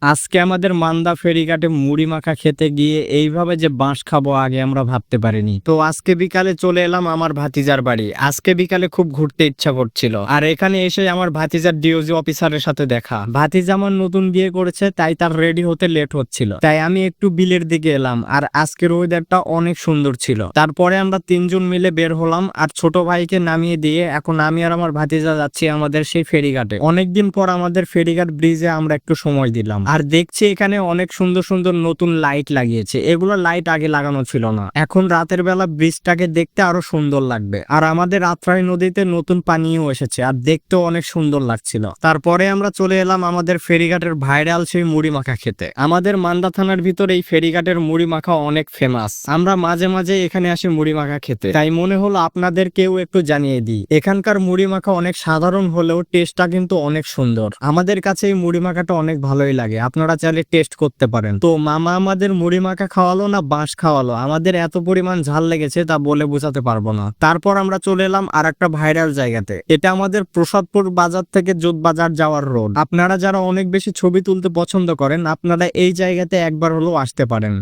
আজকে আমাদের মান্দা ফেরিঘাটে মুড়ি মাখা খেতে গিয়ে এইভাবে যে বাঁশ খাবো আগে আমরা ভাবতে পারিনি। তো আজকে বিকালে চলে এলাম আমার ভাতিজার বাড়ি। আজকে বিকালে খুব ঘুরতে ইচ্ছা করছিল, আর এখানে এসে আমার ভাতিজার ডিওজি অফিসারের সাথে দেখা। ভাতিজা আমার নতুন বিয়ে করেছে, তাই তার রেডি হতে লেট হচ্ছিল, তাই আমি একটু বিলের দিকে এলাম। আর আজকের ওয়েদারটা অনেক সুন্দর ছিল। তারপরে আমরা তিনজন মিলে বের হলাম, আর ছোট ভাইকে নামিয়ে দিয়ে এখন আমি আর আমার ভাতিজা যাচ্ছি আমাদের সেই ফেরিঘাটে। অনেকদিন পর আমাদের ফেরিঘাট ব্রিজে আমরা একটু সময় দিলাম, আর দেখছি এখানে অনেক সুন্দর সুন্দর নতুন লাইট লাগিয়েছে। এগুলো লাইট আগে লাগানো ছিল না। এখন রাতের বেলা ব্রিজটাকে দেখতে আরো সুন্দর লাগবে। আর আমাদের আত্রাই নদীতে নতুন পানিও এসেছে, আর দেখতেও অনেক সুন্দর লাগছিল। তারপরে আমরা চলে এলাম আমাদের ফেরিঘাটের ভাইরাল সেই মুড়ি মাখা খেতে। আমাদের মান্দা থানার ভিতর এই ফেরিঘাটের মুড়ি মাখা অনেক ফেমাস। আমরা মাঝে মাঝে এখানে আসি মুড়ি মাখা খেতে, তাই মনে হলো আপনাদেরকেও একটু জানিয়ে দিই। এখানকার মুড়ি মাখা অনেক সাধারণ হলেও টেস্টটা কিন্তু অনেক সুন্দর। আমাদের কাছে এই মুড়ি মাখাটা অনেক ভালোই লাগে, আপনারা চাইলে টেস্ট করতে পারেন। তো মামা আমাদের মুড়ি মাখা খাওয়ালো না বাঁশ খাওয়ালো, আমাদের এত পরিমাণ ঝাল লেগেছে তা বলে বোঝাতে পারবো না। তারপর আমরা চলে এলাম আর একটা ভাইরাল জায়গাতে। এটা আমাদের প্রসাদপুর বাজার থেকে জোত বাজার যাওয়ার রোড। আপনারা যারা অনেক বেশি ছবি তুলতে পছন্দ করেন, আপনারা এই জায়গাতে একবার হলেও আসতে পারেন।